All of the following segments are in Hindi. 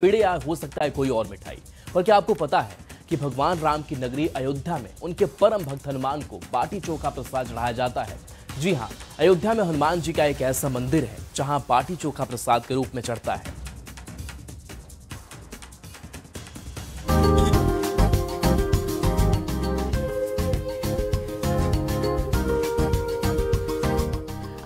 पेड़े या हो सकता है कोई और मिठाई। और क्या आपको पता है कि भगवान राम की नगरी अयोध्या में उनके परम भक्त हनुमान को बाटी चोखा प्रसाद चढ़ाया जाता है। जी हाँ, अयोध्या में हनुमान जी का एक ऐसा मंदिर है जहां बाटी चोखा प्रसाद के रूप में चढ़ता है।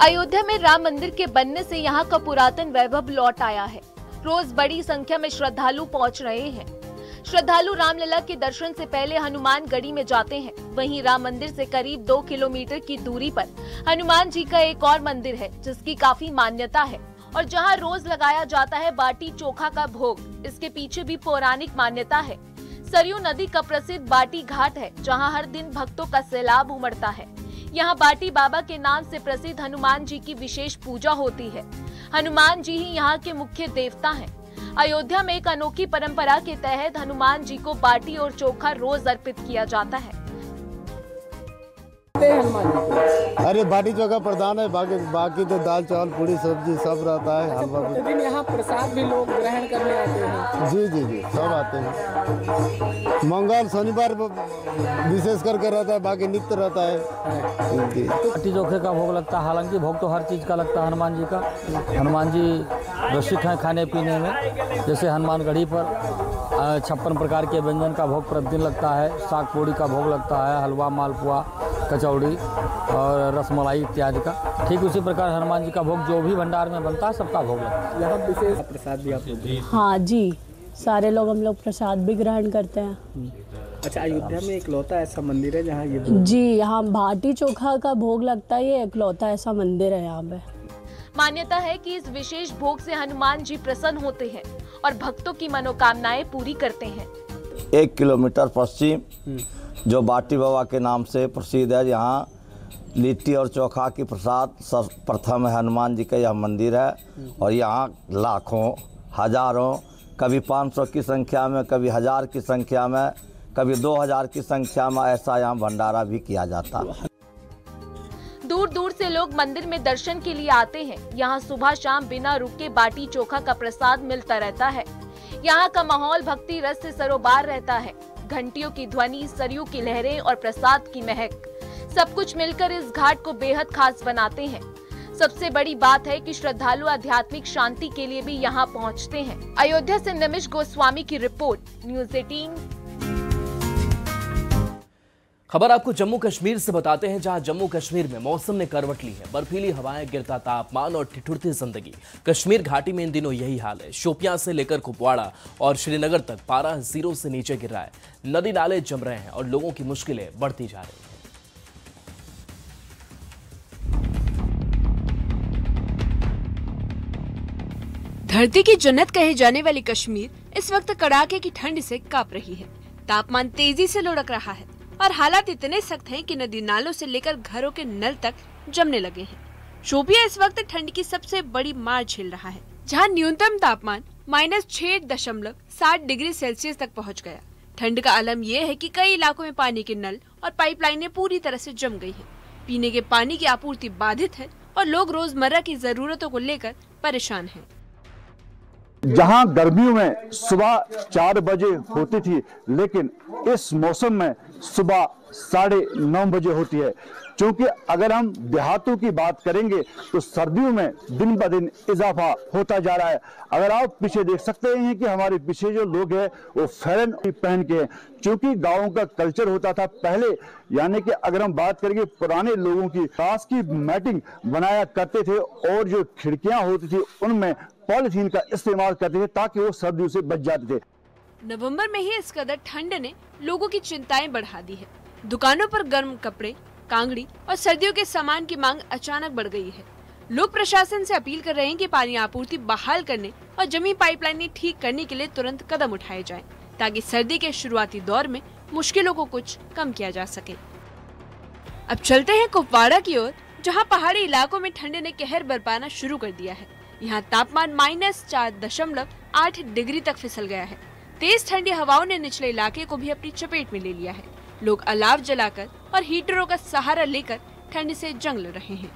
अयोध्या में राम मंदिर के बनने से यहाँ का पुरातन वैभव लौट आया है। रोज बड़ी संख्या में श्रद्धालु पहुँच रहे हैं। श्रद्धालु रामलला के दर्शन से पहले हनुमान गढ़ी में जाते हैं। वहीं राम मंदिर से करीब 2 किलोमीटर की दूरी पर हनुमान जी का एक और मंदिर है जिसकी काफी मान्यता है और जहां रोज लगाया जाता है बाटी चोखा का भोग। इसके पीछे भी पौराणिक मान्यता है। सरयू नदी का प्रसिद्ध बाटी घाट है जहाँ हर दिन भक्तों का सैलाब उमड़ता है। यहाँ बाटी बाबा के नाम से प्रसिद्ध हनुमान जी की विशेष पूजा होती है। हनुमान जी ही यहाँ के मुख्य देवता हैं। अयोध्या में एक अनोखी परंपरा के तहत हनुमान जी को बाटी और चोखा रोज अर्पित किया जाता है। अरे बाटी चोखा प्रधान है, बाकी तो दाल चावल पूरी सब्जी सब रहता है। हलवा प्रतिदिन यहाँ प्रसाद भी लोग ग्रहण करने आते हैं। जी सब आते हैं। मंगल शनिवार विशेष करके रहता है, बाकी नित्य रहता है। बाटी चोखे का भोग लगता है। हालांकि भोग तो हर चीज़ का लगता है हनुमान जी का। हनुमान जी रसिक हैं खाने पीने में। जैसे हनुमान गढ़ी पर 56 प्रकार के व्यंजन का भोग प्रतिदिन लगता है। साग पूड़ी का भोग लगता है, हलवा मालपुआ कचौड़ी और रसमलाई इत्यादि का। ठीक उसी प्रकार हनुमान जी का भोग जो भी भंडार में बनता है सबका भोग लगता है। यहाँ विशेष प्रसाद भी आप लोग? हाँ जी, सारे लोग हम लोग प्रसाद भी ग्रहण करते हैं। अच्छा, अयोध्या में इकलौता ऐसा मंदिर है जहाँ ये जी, यहाँ बाटी चोखा का भोग लगता है। ये इकलौता ऐसा मंदिर है यहाँ पे। मान्यता है कि इस विशेष भोग से हनुमान जी प्रसन्न होते हैं और भक्तों की मनोकामनाएं पूरी करते हैं। 1 किलोमीटर पश्चिम जो बाटी बाबा के नाम से प्रसिद्ध है, यहाँ लिट्टी और चोखा की प्रसाद सर्वप्रथम है। हनुमान जी का यह मंदिर है और यहाँ लाखों हजारों, कभी 500 की संख्या में, कभी 1000 की संख्या में, कभी 2000 की संख्या में ऐसा यहाँ भंडारा भी किया जाता है। दूर दूर से लोग मंदिर में दर्शन के लिए आते हैं। यहाँ सुबह शाम बिना रुके बाटी चोखा का प्रसाद मिलता रहता है। यहाँ का माहौल भक्ति रस से सरोबार रहता है। घंटियों की ध्वनि, सरयू की लहरें और प्रसाद की महक, सब कुछ मिलकर इस घाट को बेहद खास बनाते हैं। सबसे बड़ी बात है कि श्रद्धालु आध्यात्मिक शांति के लिए भी यहाँ पहुँचते हैं। अयोध्या से निमिष गोस्वामी की रिपोर्ट, न्यूज़ 18। खबर आपको जम्मू कश्मीर से बताते हैं, जहां जम्मू कश्मीर में मौसम ने करवट ली है। बर्फीली हवाएं, गिरता तापमान और ठिठुरती जिंदगी। कश्मीर घाटी में इन दिनों यही हाल है। शोपियां से लेकर कुपवाड़ा और श्रीनगर तक पारा 0 से नीचे गिर रहा है। नदी नाले जम रहे हैं और लोगों की मुश्किलें बढ़ती जा रही हैं। धरती की जन्नत कहे जाने वाली कश्मीर इस वक्त कड़ाके की ठंड से कांप रही है। तापमान तेजी से लुढ़क रहा है और हालात इतने सख्त हैं कि नदी नालों से लेकर घरों के नल तक जमने लगे हैं। शोपियां इस वक्त ठंड की सबसे बड़ी मार झेल रहा है, जहां न्यूनतम तापमान -6.7 डिग्री सेल्सियस तक पहुंच गया। ठंड का आलम यह है कि कई इलाकों में पानी के नल और पाइपलाइनें पूरी तरह से जम गई है। पीने के पानी की आपूर्ति बाधित है और लोग रोजमर्रा की जरूरतों को लेकर परेशान हैं। जहां गर्मियों में सुबह 4 बजे होती थी, लेकिन इस मौसम में सुबह 9:30 बजे होती है। क्योंकि अगर हम देहातों की बात करेंगे तो सर्दियों में दिन ब दिन इजाफा होता जा रहा है। अगर आप पीछे देख सकते हैं कि हमारे पीछे जो लोग हैं वो फैरन पहन के हैं, क्योंकि गाँव का कल्चर होता था पहले। यानी कि अगर हम बात करेंगे पुराने लोगों की, घास की मैटिंग बनाया करते थे और जो खिड़कियां होती थी उनमें पॉलिथीन का इस्तेमाल करते थे ताकि वो सर्दियों से बच जाते थे। नवंबर में ही इस कदर ठंड ने लोगों की चिंताएं बढ़ा दी है। दुकानों पर गर्म कपड़े, कांगड़ी और सर्दियों के सामान की मांग अचानक बढ़ गई है। लोग प्रशासन से अपील कर रहे हैं कि पानी आपूर्ति बहाल करने और जमी पाइपलाइनें ठीक करने के लिए तुरंत कदम उठाए जाएं, ताकि सर्दी के शुरुआती दौर में मुश्किलों को कुछ कम किया जा सके। अब चलते हैं कुपवाड़ा की ओर, जहाँ पहाड़ी इलाकों में ठंड ने कहर बरपाना शुरू कर दिया है। यहाँ तापमान -4.8 डिग्री तक फिसल गया है। तेज ठंडी हवाओं ने निचले इलाके को भी अपनी चपेट में ले लिया है। लोग अलाव जलाकर और हीटरों का सहारा लेकर ठंड से जंग लड़ रहे हैं।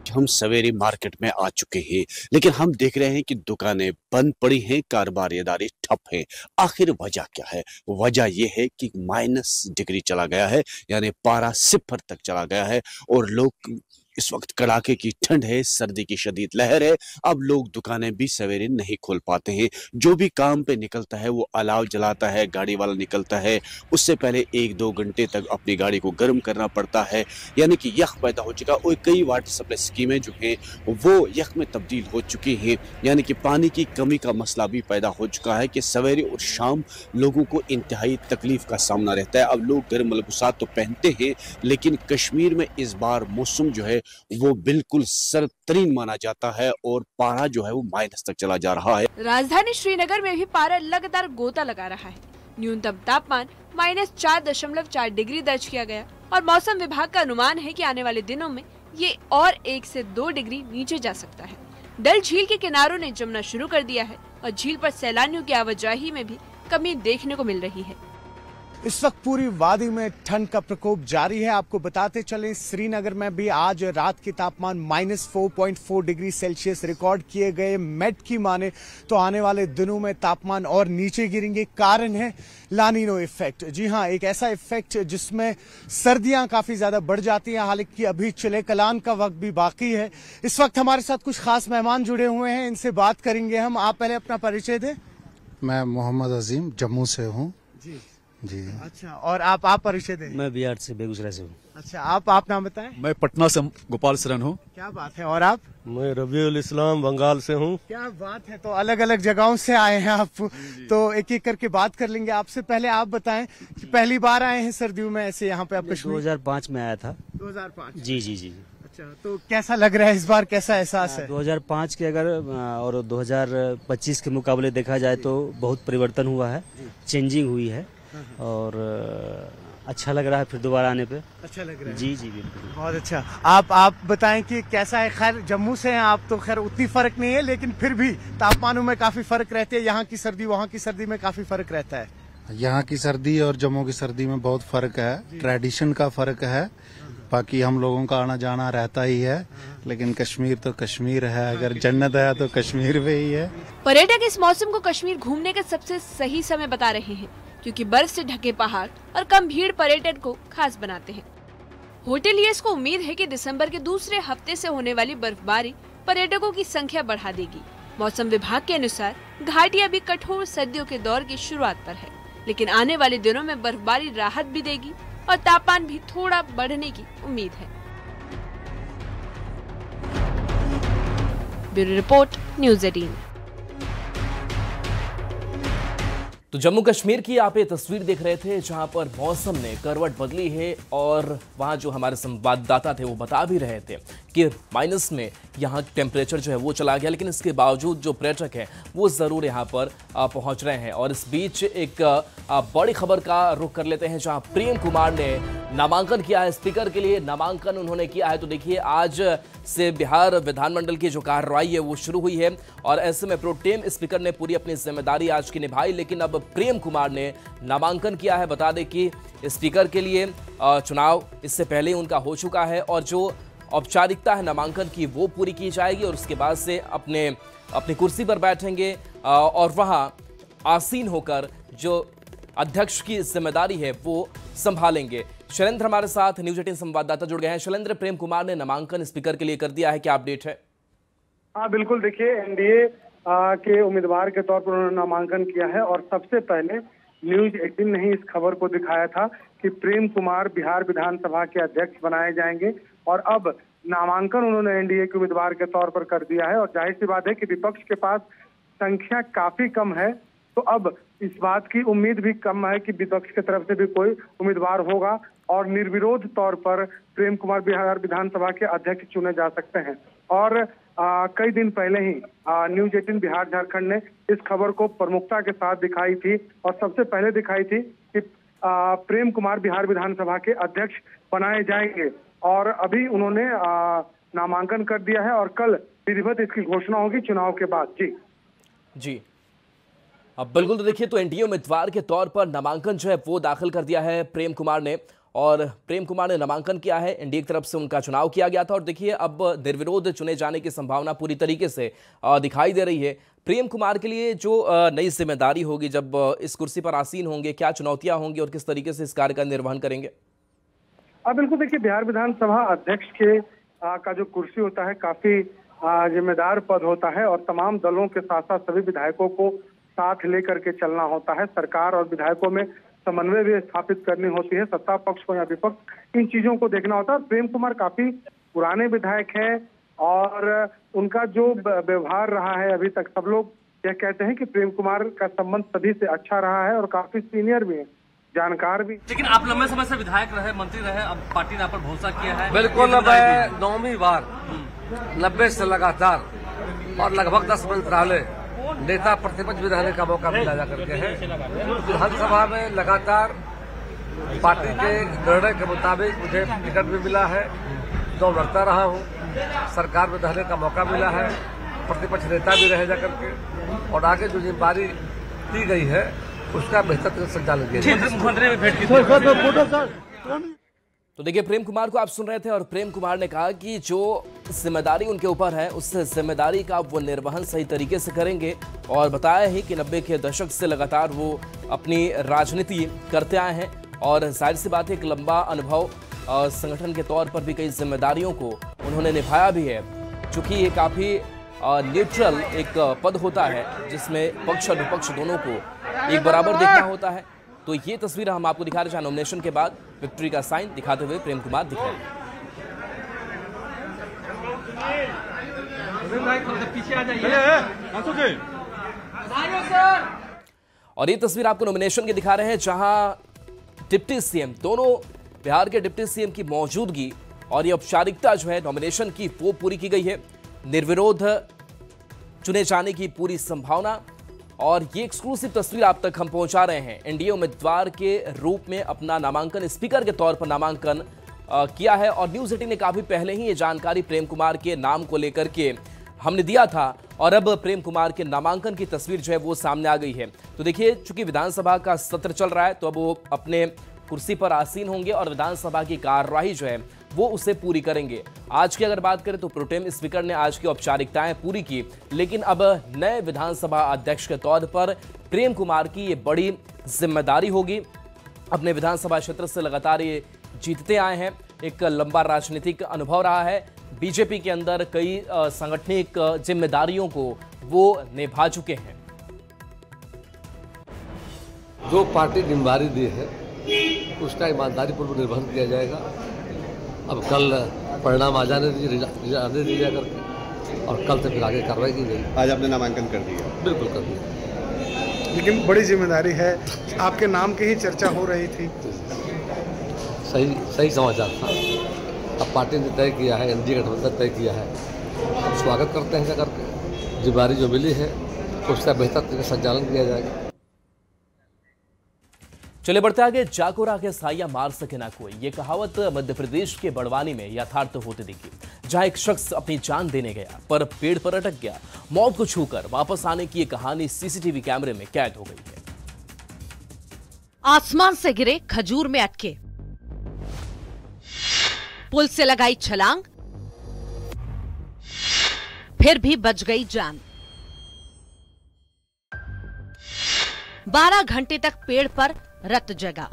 वक्त हम सवेरे मार्केट में आ चुके हैं, लेकिन हम देख रहे हैं कि दुकानें बंद पड़ी हैं, कारोबारी ठप हैं। आखिर वजह क्या है? वजह यह है कि -डिग्री चला गया है, यानी पारा 0 तक चला गया है और लोग इस वक्त कड़ाके की ठंड है, सर्दी की शदीद लहर है। अब लोग दुकानें भी सवेरे नहीं खोल पाते हैं। जो भी काम पे निकलता है वो अलाव जलाता है, गाड़ी वाला निकलता है, उससे पहले 1-2 घंटे तक अपनी गाड़ी को गर्म करना पड़ता है, यानी कि यख पैदा हो चुका। और कई वाटर सप्लाई स्कीमें जो हैं वो यख में तब्दील हो चुकी हैं, यानी कि पानी की कमी का मसला भी पैदा हो चुका है कि सवेरे और शाम लोगों को इंतहाई तकलीफ का सामना रहता है। अब लोग गर्म मलबूसात तो पहनते हैं, लेकिन कश्मीर में इस बार मौसम जो है वो बिल्कुल सर्द तरीन माना जाता है और पारा जो है वो माइनस तक चला जा रहा है। राजधानी श्रीनगर में भी पारा लगातार गोता लगा रहा है। न्यूनतम तापमान -4.4 डिग्री दर्ज किया गया और मौसम विभाग का अनुमान है कि आने वाले दिनों में ये और 1 से 2 डिग्री नीचे जा सकता है। डल झील के किनारों ने जमना शुरू कर दिया है और झील पर सैलानियों की आवाजाही में भी कमी देखने को मिल रही है। इस वक्त पूरी वादी में ठंड का प्रकोप जारी है। आपको बताते चलें, श्रीनगर में भी आज रात के तापमान -4.4 डिग्री सेल्सियस रिकॉर्ड किए गए। मेट की माने तो आने वाले दिनों में तापमान और नीचे गिरेंगे। कारण है लानिनो इफेक्ट। जी हाँ, एक ऐसा इफेक्ट जिसमें सर्दियां काफी ज्यादा बढ़ जाती हैं। हालांकि अभी चिले कलान का वक्त भी बाकी है। इस वक्त हमारे साथ कुछ खास मेहमान जुड़े हुए हैं, इनसे बात करेंगे हम। आप पहले अपना परिचय दें। मैं मोहम्मद अजीम जम्मू से हूँ। जी। अच्छा, और आप परिचय दें। मैं बिहार से, बेगूसराय से हूँ। अच्छा, आप नाम बताएं। मैं पटना से गोपाल सरन हूँ। क्या बात है। और आप? मैं रबीउल इस्लाम बंगाल से हूँ। क्या बात है। तो अलग अलग जगहों से आए हैं आप। तो एक एक करके बात कर लेंगे। आपसे पहले आप बताएं कि पहली बार आए हैं सर्दियों में ऐसे यहाँ पे आप? 2005 में आया था। 2005? जी जी जी। अच्छा, तो कैसा लग रहा है इस बार, कैसा एहसास है? 2005 के अगर और 2025 के मुकाबले देखा जाए तो बहुत परिवर्तन हुआ है, चेंजिंग हुई है और अच्छा लग रहा है फिर दोबारा आने पे। अच्छा लग रहा है। जी जी बिल्कुल, बहुत अच्छा। आप बताएं कि कैसा है? खैर जम्मू से हैं आप तो खैर उतनी फर्क नहीं है, लेकिन फिर भी तापमानों में काफी फर्क रहते हैं। यहाँ की सर्दी वहाँ की सर्दी में काफी फर्क रहता है। यहाँ की सर्दी और जम्मू की सर्दी में बहुत फर्क है, ट्रेडिशन का फर्क है। बाकी हम लोगों का आना जाना रहता ही है, लेकिन कश्मीर तो कश्मीर है। अगर जन्नत है तो कश्मीर में ही है। पर्यटक इस मौसम को कश्मीर घूमने का सबसे सही समय बता रहे हैं, क्योंकि बर्फ से ढके पहाड़ और कम भीड़ पर्यटन को खास बनाते हैं। होटेलियर्स को उम्मीद है कि दिसंबर के दूसरे हफ्ते से होने वाली बर्फबारी पर्यटकों की संख्या बढ़ा देगी। मौसम विभाग के अनुसार घाटी अभी कठोर सर्दियों के दौर की शुरुआत पर है, लेकिन आने वाले दिनों में बर्फबारी राहत भी देगी और तापमान भी थोड़ा बढ़ने की उम्मीद है। Bureau report, news 18। तो जम्मू कश्मीर की आप ये तस्वीर देख रहे थे जहां पर मौसम ने करवट बदली है और वहां जो हमारे संवाददाता थे वो बता भी रहे थे कि माइनस में यहाँ टेम्परेचर जो है वो चला गया, लेकिन इसके बावजूद जो पर्यटक हैं वो ज़रूर यहाँ पर पहुँच रहे हैं। और इस बीच एक बड़ी खबर का रुख कर लेते हैं, जहाँ प्रेम कुमार ने नामांकन किया है स्पीकर के लिए। नामांकन उन्होंने किया है तो देखिए आज से बिहार विधानमंडल की जो कार्रवाई है वो शुरू हुई है और ऐसे में प्रोटेम स्पीकर ने पूरी अपनी जिम्मेदारी आज की निभाई, लेकिन अब प्रेम कुमार ने नामांकन किया है। बता दें कि स्पीकर के लिए चुनाव इससे पहले उनका हो चुका है और जो औपचारिकता है नामांकन की वो पूरी की जाएगी और उसके बाद से अपनी कुर्सी पर बैठेंगे और वहां आसीन होकर जो अध्यक्ष की जिम्मेदारी है वो संभालेंगे। शैलेंद्र हमारे साथ न्यूज़ 18 संवाददाता जुड़ गए हैं। शैलेंद्र, प्रेम कुमार ने नामांकन स्पीकर के लिए कर दिया है, क्या अपडेट है? हाँ बिल्कुल, देखिए एनडीए के उम्मीदवार के तौर पर उन्होंने नामांकन किया है और सबसे पहले न्यूज़ 18 ने ही इस खबर को दिखाया था कि प्रेम कुमार बिहार विधानसभा के अध्यक्ष बनाए जाएंगे और अब नामांकन उन्होंने एनडीए के उम्मीदवार के तौर पर कर दिया है। और जाहिर सी बात है कि विपक्ष के पास संख्या काफी कम है, तो अब इस बात की उम्मीद भी कम है कि विपक्ष की तरफ से भी कोई उम्मीदवार होगा और निर्विरोध तौर पर प्रेम कुमार बिहार विधानसभा के अध्यक्ष चुने जा सकते हैं। और कई दिन पहले ही न्यूज़ 18 बिहार झारखंड ने इस खबर को प्रमुखता के साथ दिखाई थी और सबसे पहले दिखाई थी कि प्रेम कुमार बिहार विधानसभा के अध्यक्ष बनाए जाएंगे और अभी उन्होंने नामांकन कर दिया है और कल विधिवत इसकी घोषणा होगी चुनाव के बाद। जी अब बिल्कुल, तो देखिए तो एनडीए उम्मीदवार के तौर पर नामांकन जो है वो दाखिल कर दिया है प्रेम कुमार ने और प्रेम कुमार ने नामांकन किया है। एनडीए की तरफ से उनका चुनाव किया गया था और देखिए अब निर्विरोध चुने जाने की संभावना पूरी तरीके से दिखाई दे रही है। प्रेम कुमार के लिए जो नई जिम्मेदारी होगी, जब इस कुर्सी पर आसीन होंगे, क्या चुनौतियां होंगी और किस तरीके से इस कार्य का निर्वहन करेंगे? बिल्कुल, देखिए बिहार विधानसभा अध्यक्ष के का जो कुर्सी होता है काफी जिम्मेदार पद होता है और तमाम दलों के साथ साथ सभी विधायकों को साथ लेकर के चलना होता है। सरकार और विधायकों में समन्वय भी स्थापित करनी होती है, सत्ता पक्ष हो या विपक्ष, इन चीजों को देखना होता है। प्रेम कुमार काफी पुराने विधायक हैं और उनका जो व्यवहार रहा है अभी तक, सब लोग यह कहते हैं कि प्रेम कुमार का संबंध सभी से अच्छा रहा है और काफी सीनियर भी है, जानकार भी। लेकिन आप लंबे समय से विधायक रहे, मंत्री रहे, अब पार्टी ने आप पर भरोसा किया है। बिल्कुल, 9वीं बार 90 से लगातार और लगभग 10 मंत्रालय नेता प्रतिपक्ष भी रहने का मौका मिला जा करके है। विधानसभा में लगातार पार्टी के निर्णय के मुताबिक मुझे टिकट भी मिला है, तो लड़ता रहा हूँ, सरकार में रहने का मौका मिला है, प्रतिपक्ष नेता भी रहे जा करके, और आगे जो जिम्मेदारी दी गई है उसका बेहतर तरीके से संचालन किया जाए। मुख्यमंत्री में भेंट की। तो देखिए, प्रेम कुमार को आप सुन रहे थे और प्रेम कुमार ने कहा कि जो जिम्मेदारी उनके ऊपर है उस जिम्मेदारी का वो निर्वहन सही तरीके से करेंगे और बताया ही कि 90 के दशक से लगातार वो अपनी राजनीति करते आए हैं और जाहिर सी बात है एक लंबा अनुभव संगठन के तौर पर भी कई जिम्मेदारियों को उन्होंने निभाया भी है। चूंकि ये काफ़ी न्यूट्रल एक पद होता है जिसमें पक्ष और विपक्ष दोनों को एक बराबर देखना होता है। तो ये तस्वीर हम आपको दिखा रहे हैं। नॉमिनेशन के बाद विक्ट्री का साइन दिखाते हुए प्रेम कुमार दिख रहे हैं। और ये तस्वीर आपको नॉमिनेशन की दिखा रहे हैं जहां डिप्टी सीएम, दोनों बिहार के डिप्टी सीएम की मौजूदगी और ये औपचारिकता जो है नॉमिनेशन की वो पूरी की गई है। निर्विरोध चुने जाने की पूरी संभावना और ये एक्सक्लूसिव तस्वीर आप तक हम पहुंचा रहे हैं। एनडीए उम्मीदवार के रूप में अपना नामांकन, स्पीकर के तौर पर नामांकन किया है और न्यूज़ 18 ने काफी पहले ही ये जानकारी प्रेम कुमार के नाम को लेकर के हमने दिया था और अब प्रेम कुमार के नामांकन की तस्वीर जो है वो सामने आ गई है। तो देखिए, चूंकि विधानसभा का सत्र चल रहा है तो अब वो अपने कुर्सी पर आसीन होंगे और विधानसभा की कार्यवाही जो है वो उसे पूरी करेंगे। आज की अगर बात करें तो प्रोटेम स्पीकर ने आज की औपचारिकताएं पूरी की, लेकिन अब नए विधानसभा अध्यक्ष के तौर पर प्रेम कुमार की ये बड़ी जिम्मेदारी होगी। अपने विधानसभा क्षेत्र से लगातार ये जीतते आए हैं, एक लंबा राजनीतिक अनुभव रहा है। बीजेपी के अंदर कई सांगठनिक जिम्मेदारियों को वो निभा चुके हैं। जो पार्टी जिम्मेदारी दी है उसका ईमानदारी पूर्वक निर्वहन किया जाएगा। अब कल परिणाम आ जाने दीजिए करके और कल से फिर आगे कार्रवाई की गई। आज आपने नामांकन कर दिया? बिल्कुल कर दिया। लेकिन बड़ी जिम्मेदारी है, आपके नाम की ही चर्चा हो रही थी। सही समाचार था। अब पार्टी ने तय किया है, एनडीए गठबंधन तय किया है, स्वागत करते हैं करके। जिम्मेदारी जो मिली है उसका बेहतर तरीके से संचालन किया जाएगा। चले बढ़ते आगे। जाको राखे साया मार सके ना कोई, ये कहावत मध्य प्रदेश के बड़वानी में यथार्थ होती दिखी, जहां एक शख्स अपनी जान देने गया पर पेड़ पर अटक गया। मौत को छूकर वापस आने की ये कहानी सीसीटीवी कैमरे में कैद हो गई है। आसमान से गिरे, खजूर में अटके, पुल से लगाई छलांग, फिर भी बच गई जान। 12 घंटे तक पेड़ पर रत जगा।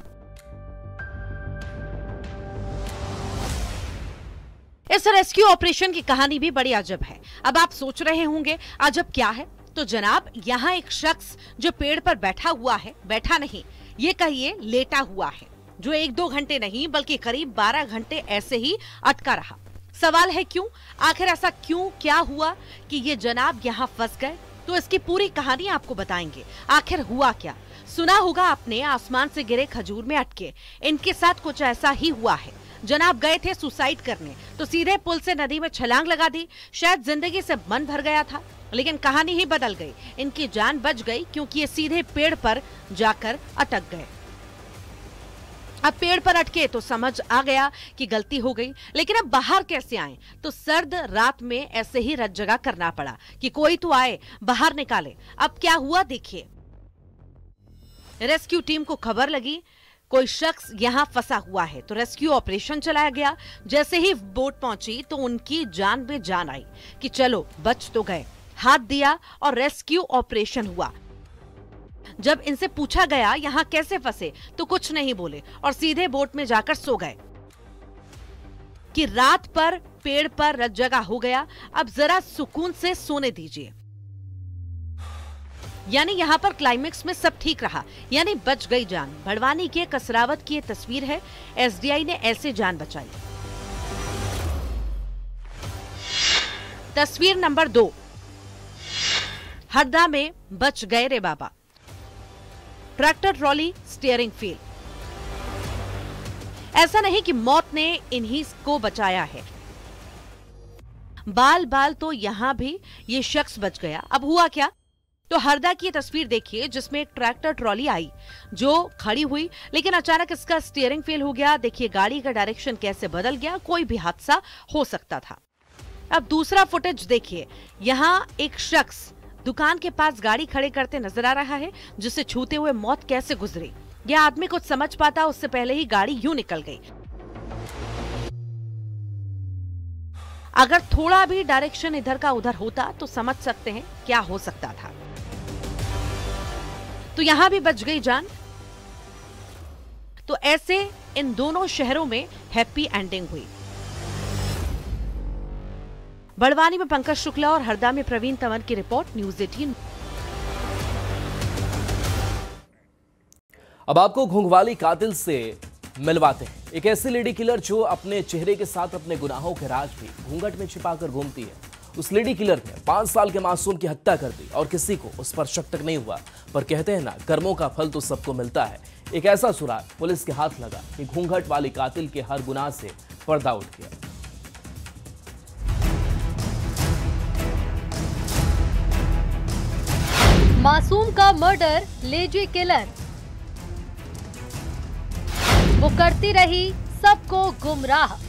इस रेस्क्यू ऑपरेशन की कहानी भी बड़ी अजब है। अब आप सोच रहे होंगे अजब क्या है? तो जनाब, यहाँ एक शख्स जो पेड़ पर बैठा हुआ है, बैठा नहीं, ये कहिए लेटा हुआ है, जो 1-2 घंटे नहीं बल्कि करीब 12 घंटे ऐसे ही अटका रहा। सवाल है क्यों? आखिर ऐसा क्यों, क्या हुआ कि ये जनाब यहाँ फंस गए? तो इसकी पूरी कहानी आपको बताएंगे। आखिर हुआ क्या? सुना होगा आपने, आसमान से गिरे खजूर में अटके। इनके साथ कुछ ऐसा ही हुआ है। जनाब गए थे सुसाइड करने तो सीधे पुल से नदी में छलांग लगा दी। शायद जिंदगी से मन भर गया था, लेकिन कहानी ही बदल गई। इनकी जान बच गई क्योंकि ये सीधे पेड़ पर जाकर अटक गए। अब पेड़ पर अटके तो समझ आ गया कि गलती हो गई, लेकिन अब बाहर कैसे आए? तो सर्द रात में ऐसे ही रत जगह करना पड़ा कि कोई तो आए, बाहर निकाले। अब क्या हुआ देखिए। रेस्क्यू टीम को खबर लगी, कोई शख्स यहाँ फंसा हुआ है तो रेस्क्यू ऑपरेशन चलाया गया। जैसे ही बोट पहुंची तो उनकी जान में जान आई कि चलो बच तो गए। हाथ दिया और रेस्क्यू ऑपरेशन हुआ। जब इनसे पूछा गया यहाँ कैसे फंसे तो कुछ नहीं बोले और सीधे बोट में जाकर सो गए कि रात पर पेड़ पर रत जगह हो गया, अब जरा सुकून से सोने दीजिए। यानी यहाँ पर क्लाइमेक्स में सब ठीक रहा, यानी बच गई जान। बड़वानी के कसरावत की ये तस्वीर है, एसडीआई ने ऐसे जान बचाई। तस्वीर नंबर 2, हरदा में बच गए रे बाबा। Tractor trolley steering fail. ऐसा नहीं कि मौत ने इन्हीं को बचाया है, बाल बाल तो यहां भी ये शख्स बच गया। अब हुआ क्या, तो हरदा की तस्वीर देखिए जिसमें एक ट्रैक्टर ट्रॉली आई जो खड़ी हुई, लेकिन अचानक इसका स्टीयरिंग फेल हो गया। देखिए गाड़ी का डायरेक्शन कैसे बदल गया, कोई भी हादसा हो सकता था। अब दूसरा फुटेज देखिए, यहां एक शख्स दुकान के पास गाड़ी खड़े करते नजर आ रहा है, जिसे छूते हुए मौत कैसे गुजरी। यह आदमी कुछ समझ पाता उससे पहले ही गाड़ी यूं निकल गई। अगर थोड़ा भी डायरेक्शन इधर का उधर होता तो समझ सकते हैं क्या हो सकता था। तो यहां भी बच गई जान। तो ऐसे इन दोनों शहरों में हैप्पी एंडिंग हुई। बड़वानी में पंकज शुक्ला और हरदा में प्रवीण तंवर की रिपोर्ट, न्यूज़ 18। अब आपको घुंघवाली कातिल से मिलवाते हैं। एक ऐसी लेडी किलर जो अपने चेहरे के साथ अपने गुनाहों के राज भी घूंघट में छिपाकर घूमती है। उस लेडी किलर ने 5 साल के मासूम की हत्या कर दी और किसी को उस पर शक तक नहीं हुआ। पर कहते हैं ना, कर्मों का फल तो सबको मिलता है। एक ऐसा सुराग पुलिस के हाथ लगा कि घूंघट वाली कातिल के हर गुनाह से पर्दा उठ गया। मासूम का मर्डर लेडी किलर, वो करती रही सबको गुमराह।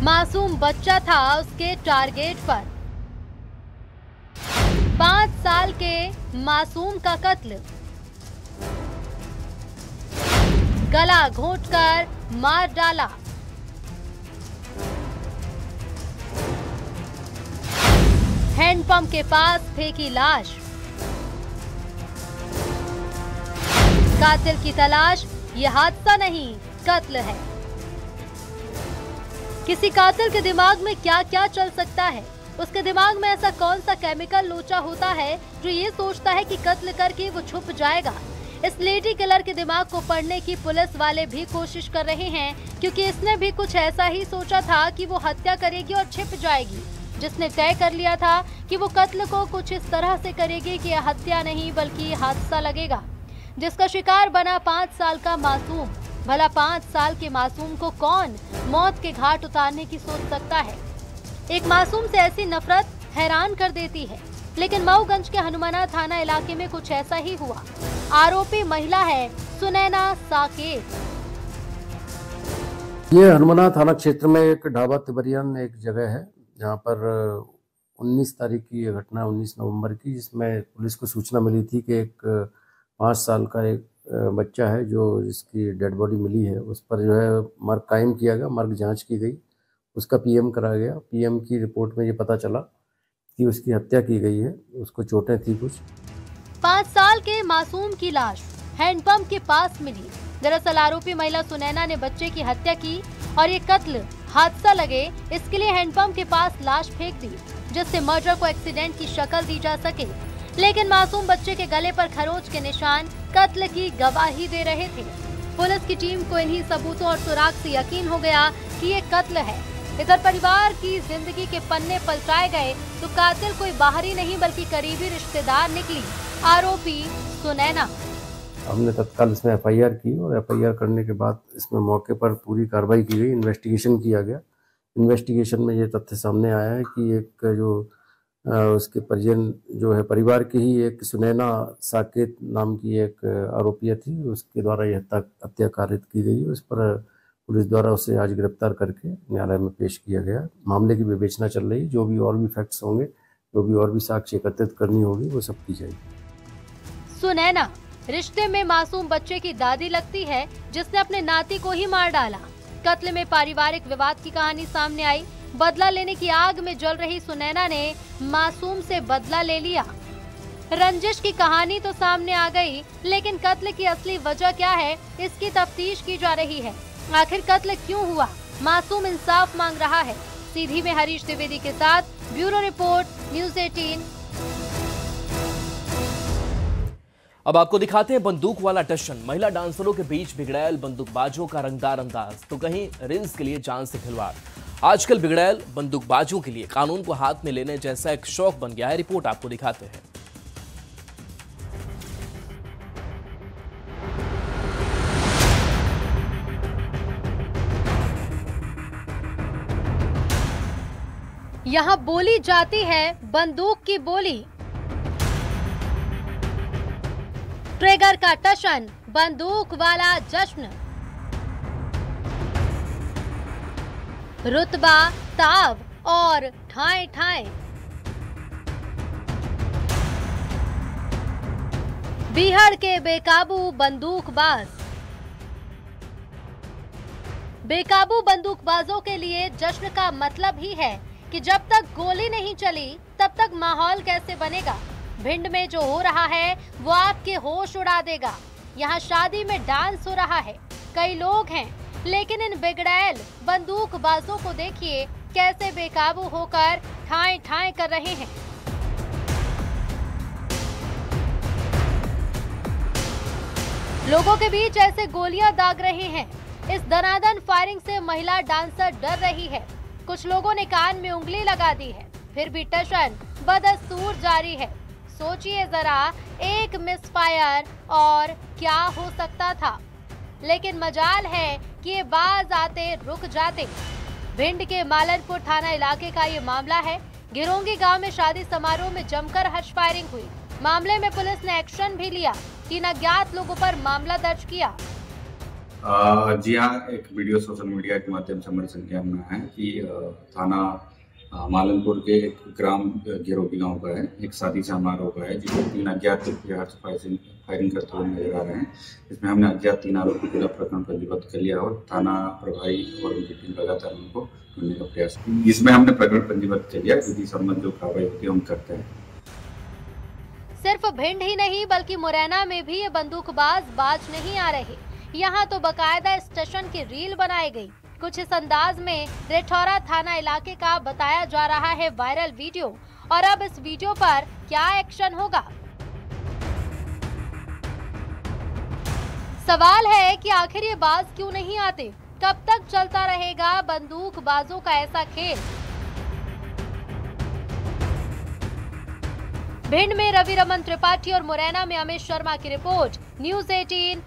मासूम बच्चा था उसके टारगेट पर। 5 साल के मासूम का कत्ल, गला घोंटकर मार डाला। हैंडपंप के पास फेंकी लाश। कातिल की तलाश, ये हादसा नहीं कत्ल है। किसी कातिल के दिमाग में क्या क्या चल सकता है। उसके दिमाग में ऐसा कौन सा केमिकल लोचा होता है जो ये सोचता है कि कत्ल करके वो छुप जाएगा। इस लेडी किलर के दिमाग को पढ़ने की पुलिस वाले भी कोशिश कर रहे हैं, क्योंकि इसने भी कुछ ऐसा ही सोचा था कि वो हत्या करेगी और छिप जाएगी। जिसने तय कर लिया था कि वो कत्ल को कुछ इस तरह से करेगी कि यह हत्या नहीं बल्कि हादसा लगेगा। जिसका शिकार बना 5 साल का मासूम। भला 5 साल के मासूम को कौन मौत के घाट उतारने की सोच सकता है। एक मासूम से ऐसी नफरत हैरान कर देती है। लेकिन मऊगंज के हनुमाना थाना इलाके में कुछ ऐसा ही हुआ। आरोपी महिला है सुनैना साकेत। ये हनुमाना थाना क्षेत्र में एक ढाबा तिबरियन एक जगह है जहाँ पर 19 तारीख की ये घटना, 19 नवंबर की, जिसमें पुलिस को सूचना मिली थी कि एक 5 साल का एक बच्चा है जो जिसकी डेड बॉडी मिली है, उस पर जो है मर्ग कायम किया गया, मर्ग जांच की गई, उसका पीएम कराया गया। पीएम की रिपोर्ट में ये पता चला कि उसकी हत्या की गई है, उसको चोटें थी कुछ। 5 साल के मासूम की लाश हैंडपंप के पास मिली। दरअसल आरोपी महिला सुनैना ने बच्चे की हत्या की और ये कत्ल हादसा लगे इसके लिए हैंडपंप के पास लाश फेंक दी, जिससे मर्डर को एक्सीडेंट की शक्ल दी जा सके। लेकिन मासूम बच्चे के गले पर खरोच के निशान कत्ल की गवाही दे रहे थे। पुलिस की टीम को इन्हीं सबूतों और सुराग से यकीन हो गया कि ये कत्ल है। इधर परिवार की जिंदगी के पन्ने पलटाए गए तो कातिल कोई बाहरी नहीं बल्कि करीबी रिश्तेदार निकली, आरोपी सुनैना। हमने तत्काल इसमें एफआईआर की और एफआईआर करने के बाद इसमें मौके पर पूरी कार्रवाई की गई, इन्वेस्टिगेशन किया गया। इन्वेस्टिगेशन में ये तथ्य सामने आया है कि एक जो उसके परिजन जो है परिवार की ही एक सुनैना साकेत नाम की एक आरोपी थी, उसके द्वारा ये हत्या कारित की गई। उस पर पुलिस द्वारा उसे आज गिरफ्तार करके न्यायालय में पेश किया गया। मामले की विवेचना चल रही, जो भी और भी फैक्ट्स होंगे, जो भी और भी साक्ष्य एकत्रित करनी होगी, वो सब की जाएगी। सुनैना रिश्ते में मासूम बच्चे की दादी लगती है जिसने अपने नाती को ही मार डाला। कत्ल में पारिवारिक विवाद की कहानी सामने आई। बदला लेने की आग में जल रही सुनैना ने मासूम से बदला ले लिया। रंजिश की कहानी तो सामने आ गई, लेकिन कत्ल की असली वजह क्या है, इसकी तफ्तीश की जा रही है। आखिर कत्ल क्यों हुआ? मासूम इंसाफ मांग रहा है। सीधी में हरीश द्विवेदी के साथ ब्यूरो रिपोर्ट, न्यूज़ 18। अब आपको दिखाते हैं बंदूक वाला टशन। महिला डांसरों के बीच बिगड़ैल बंदूकबाजों का रंगदार अंदाज, तो कहीं रील्स के लिए जान से खिलवाड़। आजकल बिगड़ैल बंदूकबाजों के लिए कानून को हाथ में लेने जैसा एक शौक बन गया है। रिपोर्ट आपको दिखाते हैं। यहाँ बोली जाती है बंदूक की बोली। ट्रिगर का टशन, बंदूक वाला जश्न। रुतबा, ताव और ठाए ठाए। बिहार के बेकाबू बंदूकबाज। बेकाबू बंदूकबाजों के लिए जश्न का मतलब ही है कि जब तक गोली नहीं चली तब तक माहौल कैसे बनेगा। भिंड में जो हो रहा है वो आपके होश उड़ा देगा। यहाँ शादी में डांस हो रहा है, कई लोग हैं, लेकिन इन बिगड़ैल बंदूकबाजों को देखिए कैसे बेकाबू होकर ठाए ठाए कर रहे हैं। लोगों के बीच ऐसे गोलियां दाग रहे हैं। इस दनादन फायरिंग से महिला डांसर डर रही है। कुछ लोगों ने कान में उंगली लगा दी है, फिर भी टशन बदस्तूर जारी है। सोचिए जरा, एक मिसफायर और क्या हो सकता था। लेकिन मजाल है कि ये बाज आते रुक जाते। भिंड के मालनपुर थाना इलाके का ये मामला है। गिरोंगी गांव में शादी समारोह में जमकर हर्ष फायरिंग हुई। मामले में पुलिस ने एक्शन भी लिया। 3 अज्ञात लोगों पर मामला दर्ज किया। जी हाँ, एक वीडियो सोशल मीडिया के माध्यम से हमारे संज्ञान में है कि थाना मालनपुर के एक ग्राम गिरोगी गांव का है, एक शादी समारोह का है, जिसमें 3 अज्ञात व्यक्ति फायरिंग करते हुए नजर आ रहे हैं। इसमें हमने अज्ञात 3 आरोपी के खिलाफ प्रकरण पंजीबद्ध कर लिया और थाना प्रभारी और उनकी टीम लगातार उनको ढूंढने का प्रयास किया। इसमें हमने प्रकरण पंजीबद्ध कर लिया। विधि संबंध जो कार्रवाई होती है हम करते हैं। सिर्फ भिंड ही नहीं बल्कि मुरैना में भी ये बंदूकबाज बाज नहीं आ रहे। यहाँ तो बकायदा स्टेशन की रील बनाई गई। कुछ इस अंदाज में रेठौरा थाना इलाके का बताया जा रहा है वायरल वीडियो। और अब इस वीडियो पर क्या एक्शन होगा? सवाल है कि आखिर ये बाज क्यों नहीं आते? कब तक चलता रहेगा बंदूकबाजों का ऐसा खेल? भिंड में रवि रमन त्रिपाठी और मुरैना में अमित शर्मा की रिपोर्ट, न्यूज़ 18।